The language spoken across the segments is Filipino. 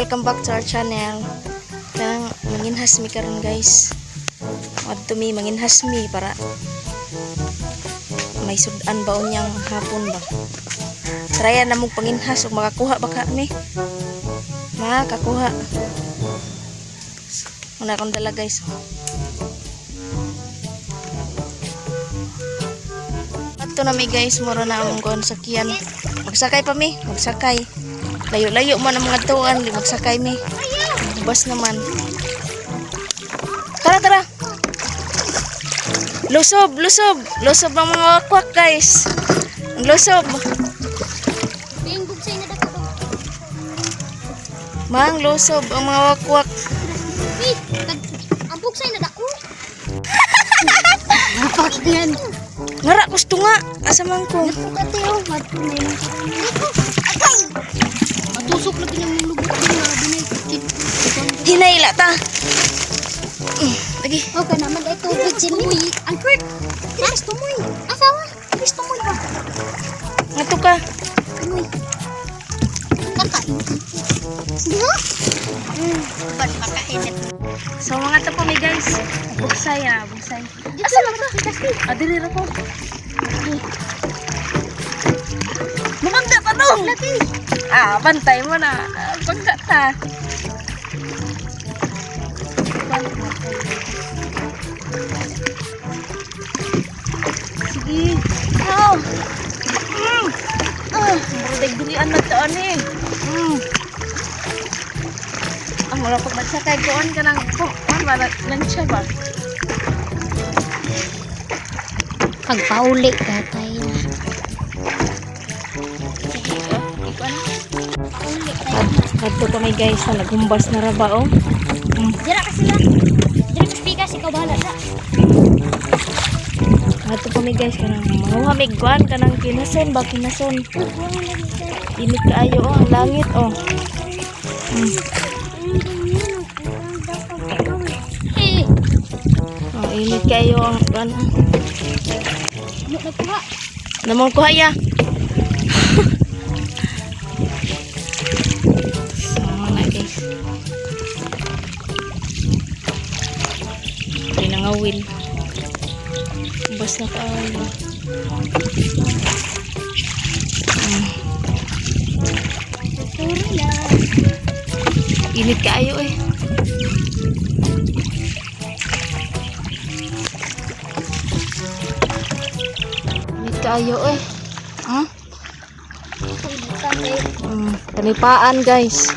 welcome back to our channel. Kanang manginhas mi karon guys. Adto mi manginhas mi para may sudan ba unyang hapon ba. Trya na mong panginhas ug makakuha ba kami? Makakuha. Muna akong dala guys. Adto na mi guys, mura na among kuan sakyan. Magsakay pa mi, magsakay. Layo-layo man ang mga tuwan, di magsakay mi. Bus naman. Tara, tara. Lusob, lusob. Lusob ang mga wakwak, guys. Ang lusob. Mang, lusob ang mga wakwak. Ang buksay na dako. Napak yan. Ngara, gusto nga. Asa man ko. Napukati oh. Agay! Matusok lagi ng lubot na binay. Hinayla ta. Lagi. Okay naman ay tubig Jimmy. Ang quick. Yes, tumoy. Asawa. Yes, tumoy ba? Ngato ka. Tumoy. Kakain. Di ba? Ba't makainit? So mga to po mi guys. Buksay ah, buksay. Asa lang ba? Adili ra ko. Mamangga pa to. Lati. Ah, bantay mo na. Pagka ta. Sige. Oh. Murag dilian na taan eh. Ang wala pag magsakay koon ka ng lansya ba? Pagpauli katay na. Adto kami guys, naghumbas na raba oh. Dira ka sila. Dira ka speaker ikaw bahala sa. Adto kami guys kanang mga migwan kanang kinason ba kinason. Init kaayo oh ang langit oh. Oh, init kayo ang kan. Nagkuha. Namon kuha ya. Sama na guys. Pinangawil. Bas na kaayo. Init kaayo eh. Init kaayo eh. Huh? Tanipaan guys.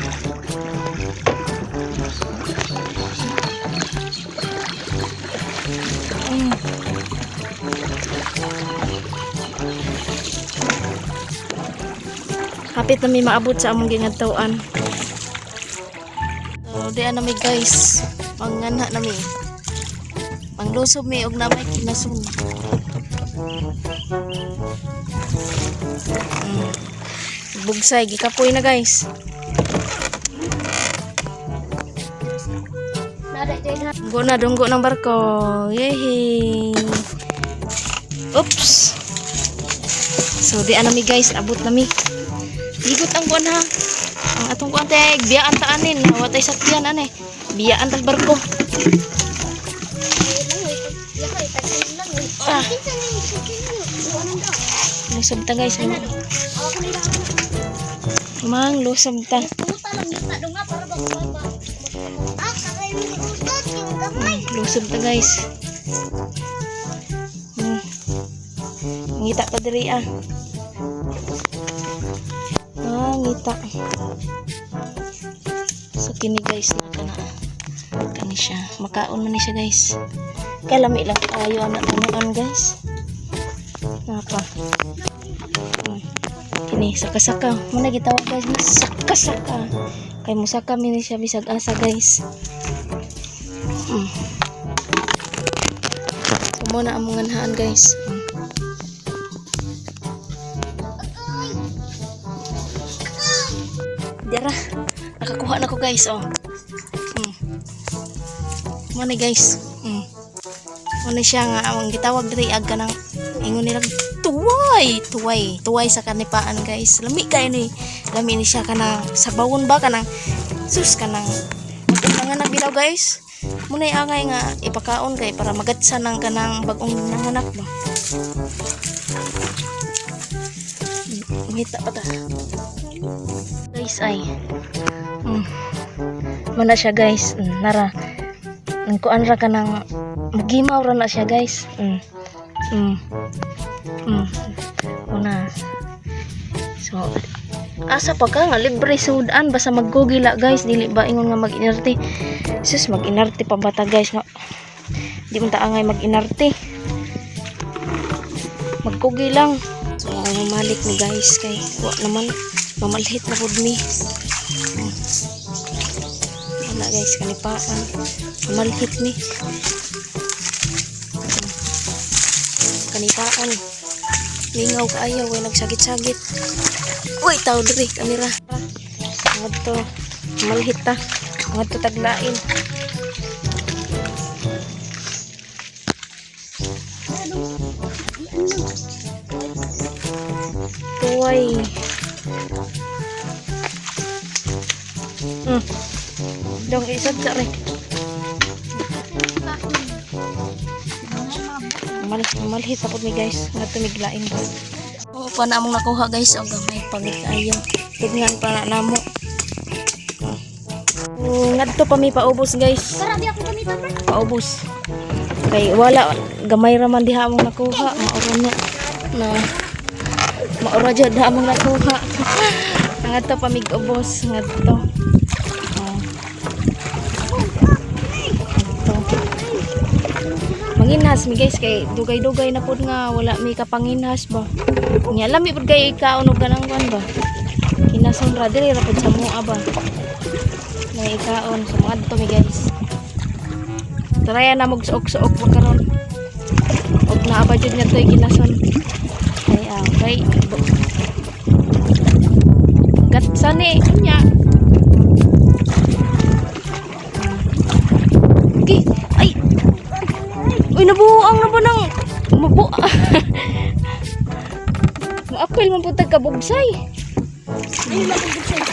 Kapit na may maabot sa among gingadtawan. So, diyan na mi guys. Manganha na mi. Manglusob mi og namay kinasun. Bugsay, gikapoy na guys. Dunggo ng barko. Yehey. Oops. So, diyan na mi guys. Abot na mi. Higot ang kuan ha. Ang atong kuan teg biyaan ta anin, watay sakyan ane. Biyaan tag barko. Lusog ta guys. Mang lusog ta. Lusog ta guys. Ngita pa diri ah. Ngita. So kini guys na kani siya. Makaon man ni siya guys. Kalami lang ayo anak tanuan guys. Napa? Kini saka-saka. Muna gitawag guys ni saka-saka. Kay musaka mi ni siya bisag asa guys. So muna among nganhaan guys. Dira, nakakuha na ko guys oh. Muna guys. Muna siya nga ang gitawag diri ag kanang ingon nila tuway sa kanipaan guys. Lami kay ni siya kanang sabawon ba kanang Sus kanang nanganak bilaw guys. Muna angay nga ipakaon kay para magatsa ng kanang bagong nanganak ba. Ngita pa ta. Guys ay. Mana siya guys. Nara. Kuan ra kanang magimaw ra na siya guys. Una. So asa pa ka nga libre sudan basta maggugila guys, dili ba ingon nga mag-inarte. Sus mag-inarte pa bata guys, no? Di man ta angay mag-inarte. Magkugi lang. So mamalik ni guys kay wa naman mamalhit na pud mi. Wala guys kanipaan. Mamalhit ni. Kanipaan. Lingaw kaayo way nagsagit-sagit. Uy, tao diri kamera. Ngadto malhit ta. Ngadto taglain. Tuway. Dong isad sa re. Malhit tapos mi guys. Ngadto miglain ba. Oo pa na among nakuha guys. O gamay pangit ayo. Tignan pa na namo. Ngadto pa mi paubos guys. Para di ako gamitan pa. Paubos. Kay wala gamay ra man diha among nakuha. Maura na maura jud diha among nakuha. Ngadto pa mig ubos ngadto. Manginhas mi guys kay dugay-dugay na pud nga wala mi kapanginhas ba. Nya lami pud kay ikaon og kanang kuan ba. Kinason ra diri ra pud sa mua ba. May ikaon sa mga to mi guys. Tara na mag suok-suok pa karon. Og naaba jud nga toy kinason. Ay okay. Gat sani nya. Okay. Ay. Uy, nabuang na ba nang maapil man po tagkabugsay. Ay, mabugsay.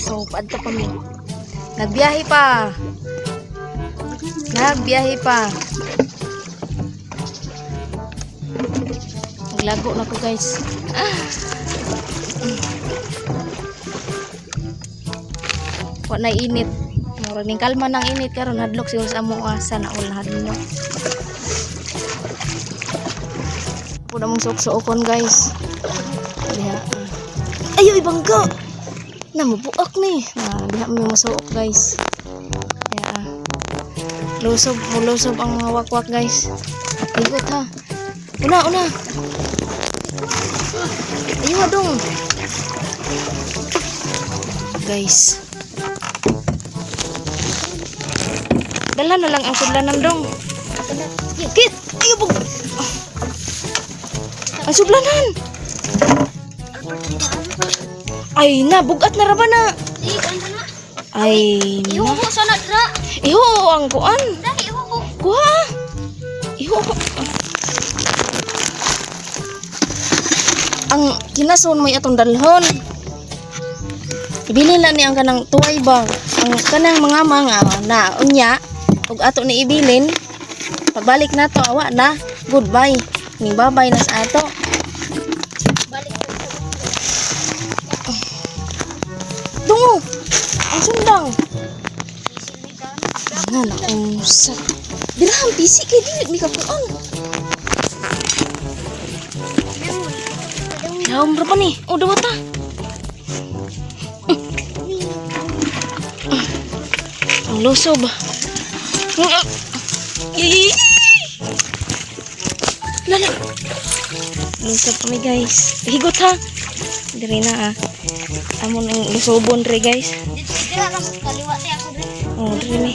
So, paadto pa mi. Nagbiyahe pa. Lago na ko guys. Wa na init. Mura ning kalma nang init karon hadlok siguro sa amo sana all hadlok. Pud among suok-suokon guys. Diha. Ayo ibangga. Namubuak ni. Diha mi masuok guys. Ya. Lusob ang mga wakwak guys. Igot ha. Una. Ayo dong. Guys. Dala na lang ang sudlanan dong. Kit, ayo bug. Ang sudlanan. Ay na, bugat na raba na. Ay na. Iho ko sana dra. Iho ang kuan. Dai iho ko. Kuha. Iho. Ang kinason mo atong dalhon. Ibili na ni ang kanang tuway ba. Ang kanang mga na unya ug ato ni ibilin. Pagbalik na to awa na. Goodbye. Ning babay na sa ato. Balik. Dungo. Ang sundang. Nga na unsa. Dirham pisi kay dili mi kakuan. Daom ra pa ni. O dawata. Ang lusob. Lala. Lusob kami guys. Higot ha. Diri na Amon ang lusobon diri guys. Dira ka kaliwa tay ako dre. Oh, diri ni.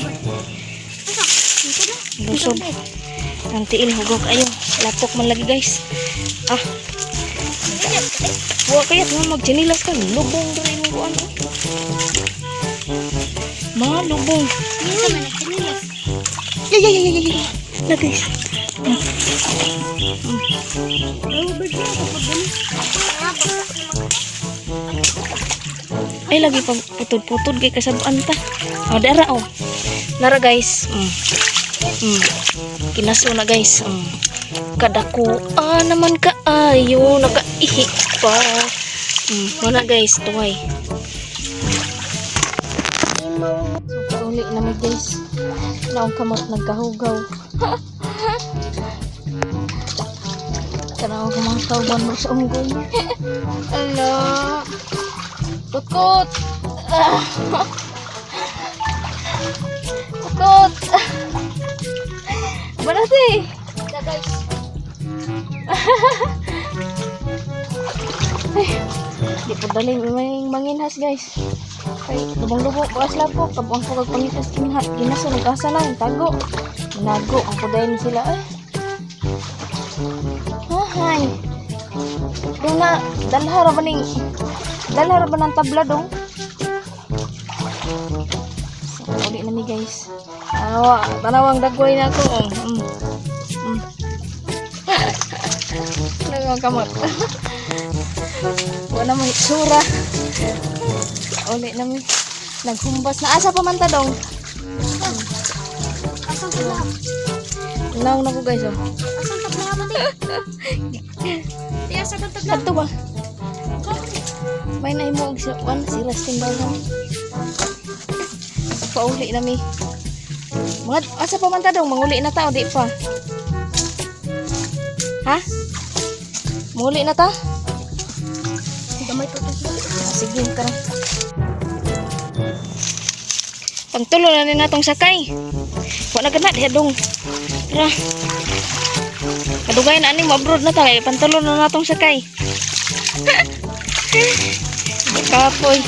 Lusob. Ang tiil hugok ayo. Lapok man lagi guys. Wa kayat nga magchinilas ka. Lubong diri mo kuan. Malubong. Minsan man Yay. Na guys. Ay lagi pag putod-putod kay kasabaan ta. Oh, dara oh. Nara guys. Kinaso na guys. Kadako naman kaayo nakaihi pa. Wala guys, tuway. So, uli naman guys. Naong kamot nagkahugaw. Kanang kumakaw ba mo sa unggoy. Ala. Tukot. Tukot. Banati. Ya guys. Di po dali may manginhas guys. Kay lubong-lubong bukas lang po. Kabuang po kagpangitas ginaso nagkasa na yung tago. Minago ang puday ni sila eh. Hay. Doon na dalhara ba ng tabla dong? So, uli na mi guys. Tanawang dagoy na ako. Nagawang kamot. Wala mo itsura. Uli na mi. Naghumbas na. Asa pa man ta dong? Asang tabla? Naong na ko guys oh. Asang tabla ka mati? Di asa ka tabla? Kanto ba? May naimo og si Rastin Balham. Pauli na mi. Mga asa pa man ta dong? Manguli na ta o di pa? Ha? Muli na ta? Gamay tutos na. Sige, tara. Pangtulo na rin natong sakay. Wala na diha dong. Tara. Kadugay na ani mo abroad na ta kay pangtulo na natong sakay. Kapoy.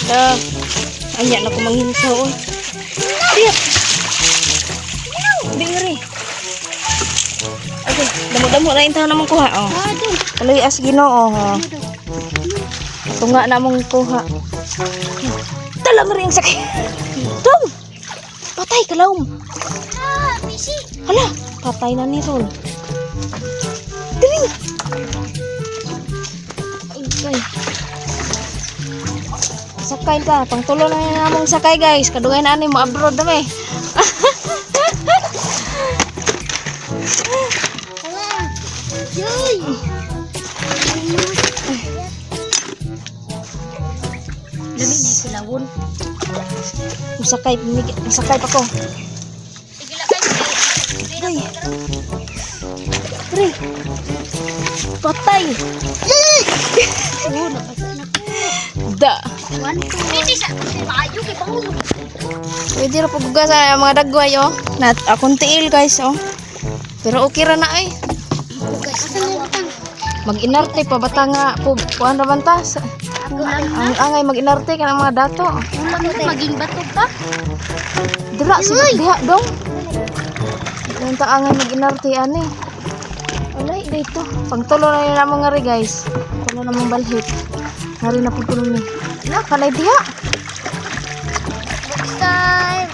Da. Anya na ko manghinsaw oy. Tiyak. Dingri. Okay, damo-damo na intaw namong kuha oh. Aduh. Kaloy as Ginoo oh. Tunga na mong kuha. Talang ring sakit. Dong. Patay ka laom. Misi. Hala, patay na ni Ron. Dili. Okay. Sakay ka, pangtulo na yan namong sakay guys. Kadugay na ani mo abroad na me. Hala. Joy. Dami ni silawon. Masakay pa ko. Sige lang guys. Ay. Pre. Patay. Oh, napasa na ko. Da. 1, 2. Misi sa maayo kay pangulo. Pwede ra pagbuga sa mga dagway oh. Nat akong tiil guys oh. Pero okay ra na ay. Guys, asa na utang? Mag-inarte pa bata nga po kuan ra man ta. Ang angay mag-inarte ka ng mga dato. Ulam mo maging bato pa. Dira si diha dong. Yung ta angay mag-inarte ani. Alay dito. Pangtulo na nila mga ri guys. Tulo na mong balhit. Hari na pagtulo ni. Ala kanay diha. Buksan.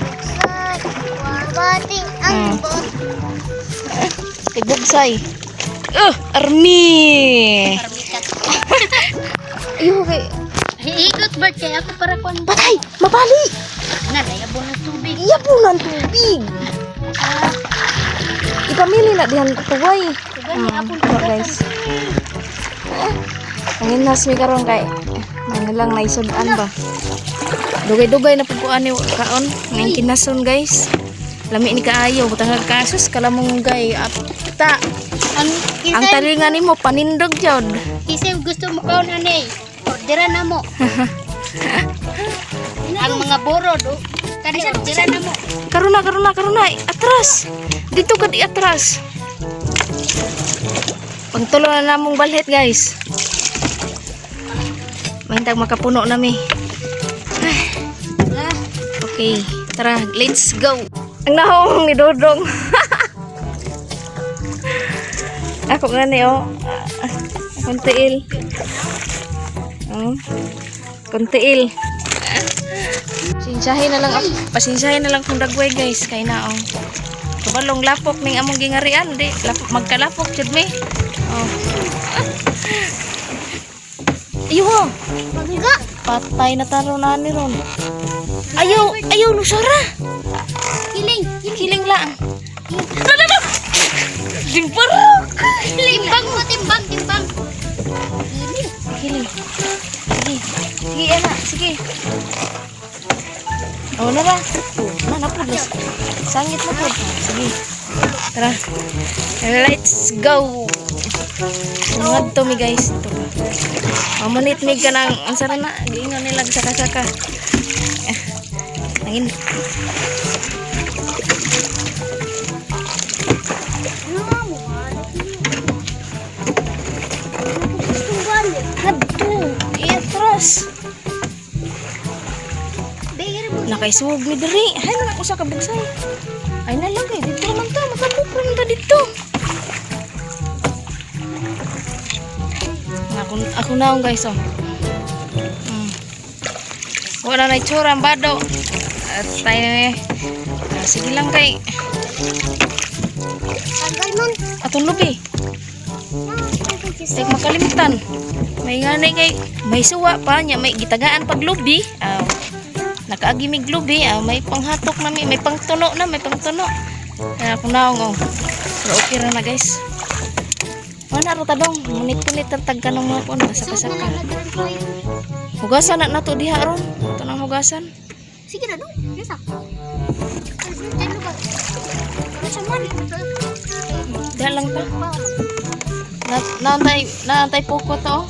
Wawating ang bot. Tibugsay. Army. Parmikat. Iyo kay Hiikot Bert kaya ako para kon. patay, mabali. Nagayabo ng tubig. Iya po ng tubig. Ipamili na dihan tuway. Guys. Ang inas mi karon kay manilang naisudan ba. Dugay-dugay na pagkuan ni kaon ng kinason guys. Lami ni kaayo butang kasus kalamong gay apta. Ang talingan nimo panindog jud. Kasi gusto mo kaon anay. Orderan na mo. Ang mga borod oh. Kani sa orderan na mo. Karuna. Atras. Dito ka di atras. Pangtulo na namong balhit guys. Mahintag makapuno nami. Okay, tara, let's go. Ang nahong ni Dodong. Ako nga ni oh. Kuntiil. Kuntiil. Pasensyahin na lang kung dagway guys kay naong. Kabalong lapok ning among gingarian di lapok magkalapok jud mi. Oh. Iyo. Magga. Patay na taro na ni ron. Ayaw lusara. Kiling lang. Lalo. Dimparok. Timbang. Kiling. Sige ena, sige. Oh, nara. Mana po guys. Sangit mo po. Sige. Tara. Let's go. Tungad to mi guys. Ito. Mamunit mi ka ng ang sarana. Giingon nila saka-saka. Angin. Hadto. Iatras. Nakaisuog ni diri. Ay na usa ka bugsay. Ay na lang kay dito man ta makabukron ta dito. Ako naong guys oh. Wala na itsura ang bado. At tayo na sige lang kay atong lubi. Tek makalimutan. May ngani kay may suwa pa nya may gitagaan pag lubi. Nakaagi mig lubi, may panghatok na may pangtuno na, may pangtuno. Ako naong oh. Pero okay ra na guys. Mana ra tadong, munit-munit tag kanong mga kon saka-saka. Hugasan na nato diha ron. Ito nang hugasan. Sige na dong. Bisa. Diyan lang pa. Naantay puko to.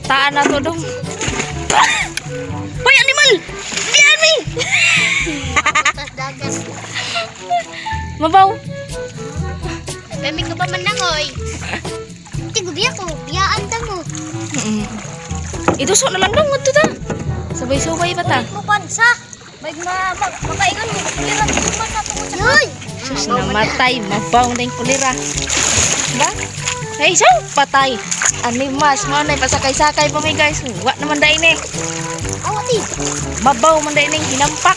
Taan na to dong. Hoy animal! Diyan mi! Mabaw. Kami ka pa manangoy. Tigo biya ko, biyaan ta mo. Ito so na lang dong ito ta. Sabay-sabay pa ta. Mo pansa. May makaingon mo, kuliran mo mata to. Yoy! Sus namatay, mabaw na yung kulira. Ba? Hey, so patay. Animas, manay pasakay-sakay pa may guys. Wa naman dai ni. Awati. Mabaw man dai ning hinampak.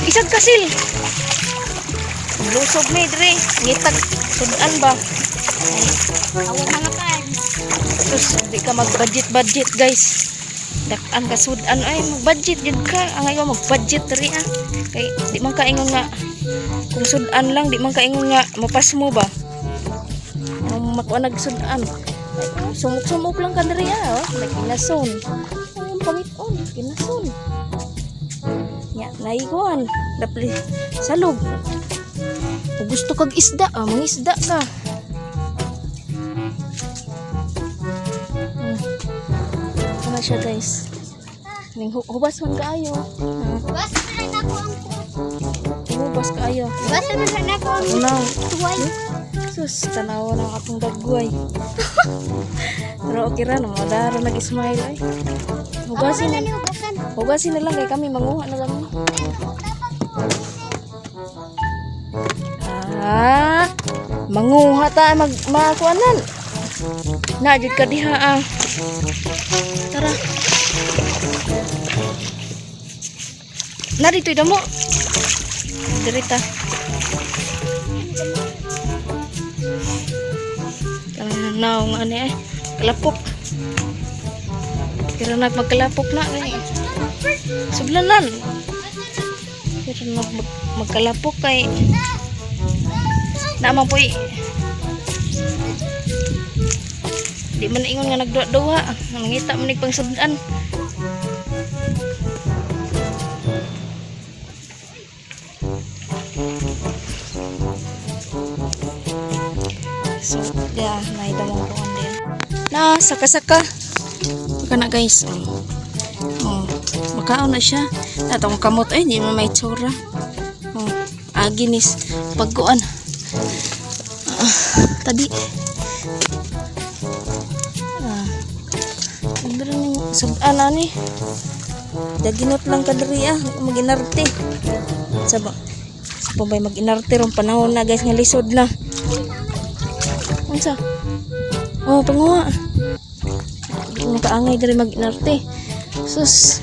Isag kasil. Lusog mi dire, ngitag sudan ba? Awo mga pan. Sus, di ka mag-budget guys. Dakan ka sudan ay mag-budget jud ka. Ang ayo mag-budget diri ah. Kay di man kaingon nga kung sudan lang di man kaingon nga mapas mo ba? Makuha nagsudan. Sumuk-sumuk lang ka diri ah, oh. Nagkinason. Ang pangit-on, kinason. Ya, naiguan. Dapli salog. Kung gusto kag isda, mangisda ka. Ano siya guys? Ning hubas man kaayo. Bas na ako ang Hubas kaayo. Bas na ako ang Unaw. tuway. Sus, tanawa ng akong dagway. Pero okay ra, namadara nag-smile ay. Hugasin na. Hugasin na lang kay kami, manguha na kami. Manguha ta, magkuanan. Najud ka diha ah. Tara. Narito'y damo. Dirita. Naong ani ay kalapok. Kira na magkalapok na kay. Sublanan. Kira na magkalapok kay. Naman po'y di man ingon nga nagduwa-duwa. Nangita man pang sudan. So, yeah, naidamang ko din. Na, saka-saka. Saka na guys. Oh, makaon na siya. Natong kamot ay, hindi mo may tsura. Oh, aginis. Pagkuan. Tadi. Pero nang sudan ni. Daginot lang kadiri ah. Maginarte. Saba. Sa pabay maginarte ron panahon na guys nga lisod na. Unsa? Oh, panguha. Di mo kaangay dari mag-inarte. Sus.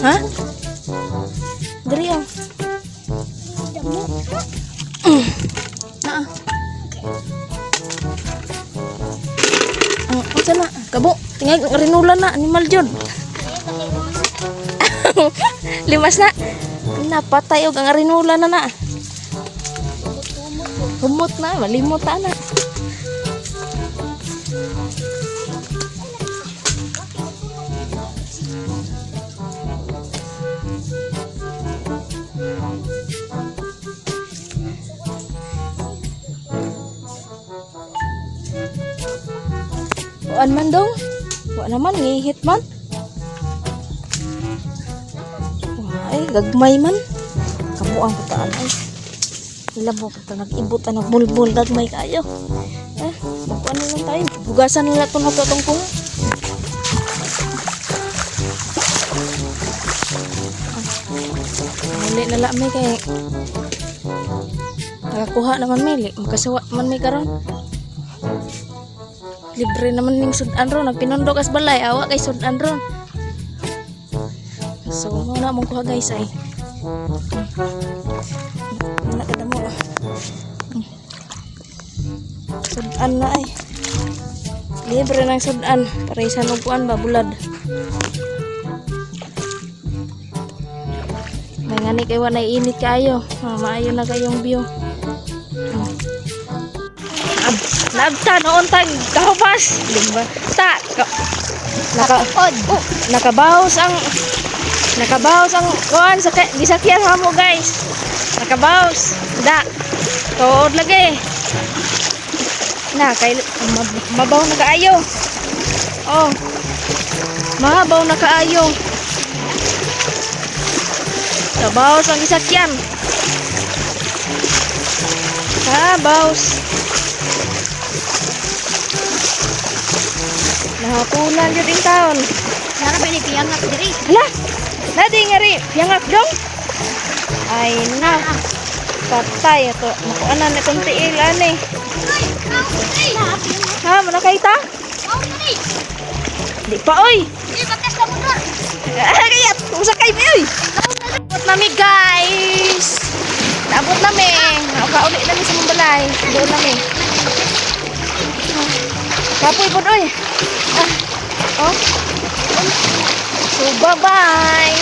Ha? Dari ah. Damo. Naa. Ang sana, kabo. Tingay rinula na animal jud. Limas na. Napatay og ang rinula na na. Humot na, malimot na. Kuan man dong. Wa naman ngihit man. Ay, gagmay man. Kamu ang pataan ay. Ilabo ka nag-ibot ang nagbulbul gagmay kayo. Kuan na lang tayo. Bugasan nila itong natutong kong. Mali na lang may kay. Nakakuha naman may. Makasawa man may karon. Libre naman ning sudan ron. Nagpinondo kas balay. Awa kay sudan ron. So, muna mong kuha guys ay. Muna ka mo. Sudan na ay. Libre ng sudan. Para isa nupuan ba bulad. May ngani kay wanay init kayo. Maayo na kayong view. Nabta noon tag kahupas. Limba. Ta. Nakabawas ang kuan sa gisakyan mo guys. Nakabawas. Da. Tuod lagi. Na kay mabaw na kaayo. Oh. Mabaw na kaayo. Kabawas ang gisakyan. Kabawas. Nahapunan jud ing taon. Nara ba ni piyangak diri? Hala. Nadi ngari piyangak dong. Ay na. Patay ato. Makuanan na itong tiil ani. Ha, mana kay ta? Di pa oy. Di bakas ka motor. Kaya usa kay mi oy. Abot nami guys. Abot nami. Nakauli nami sa mambalay. Doon nami. Kapoy pod oy. Oh. So bye-bye.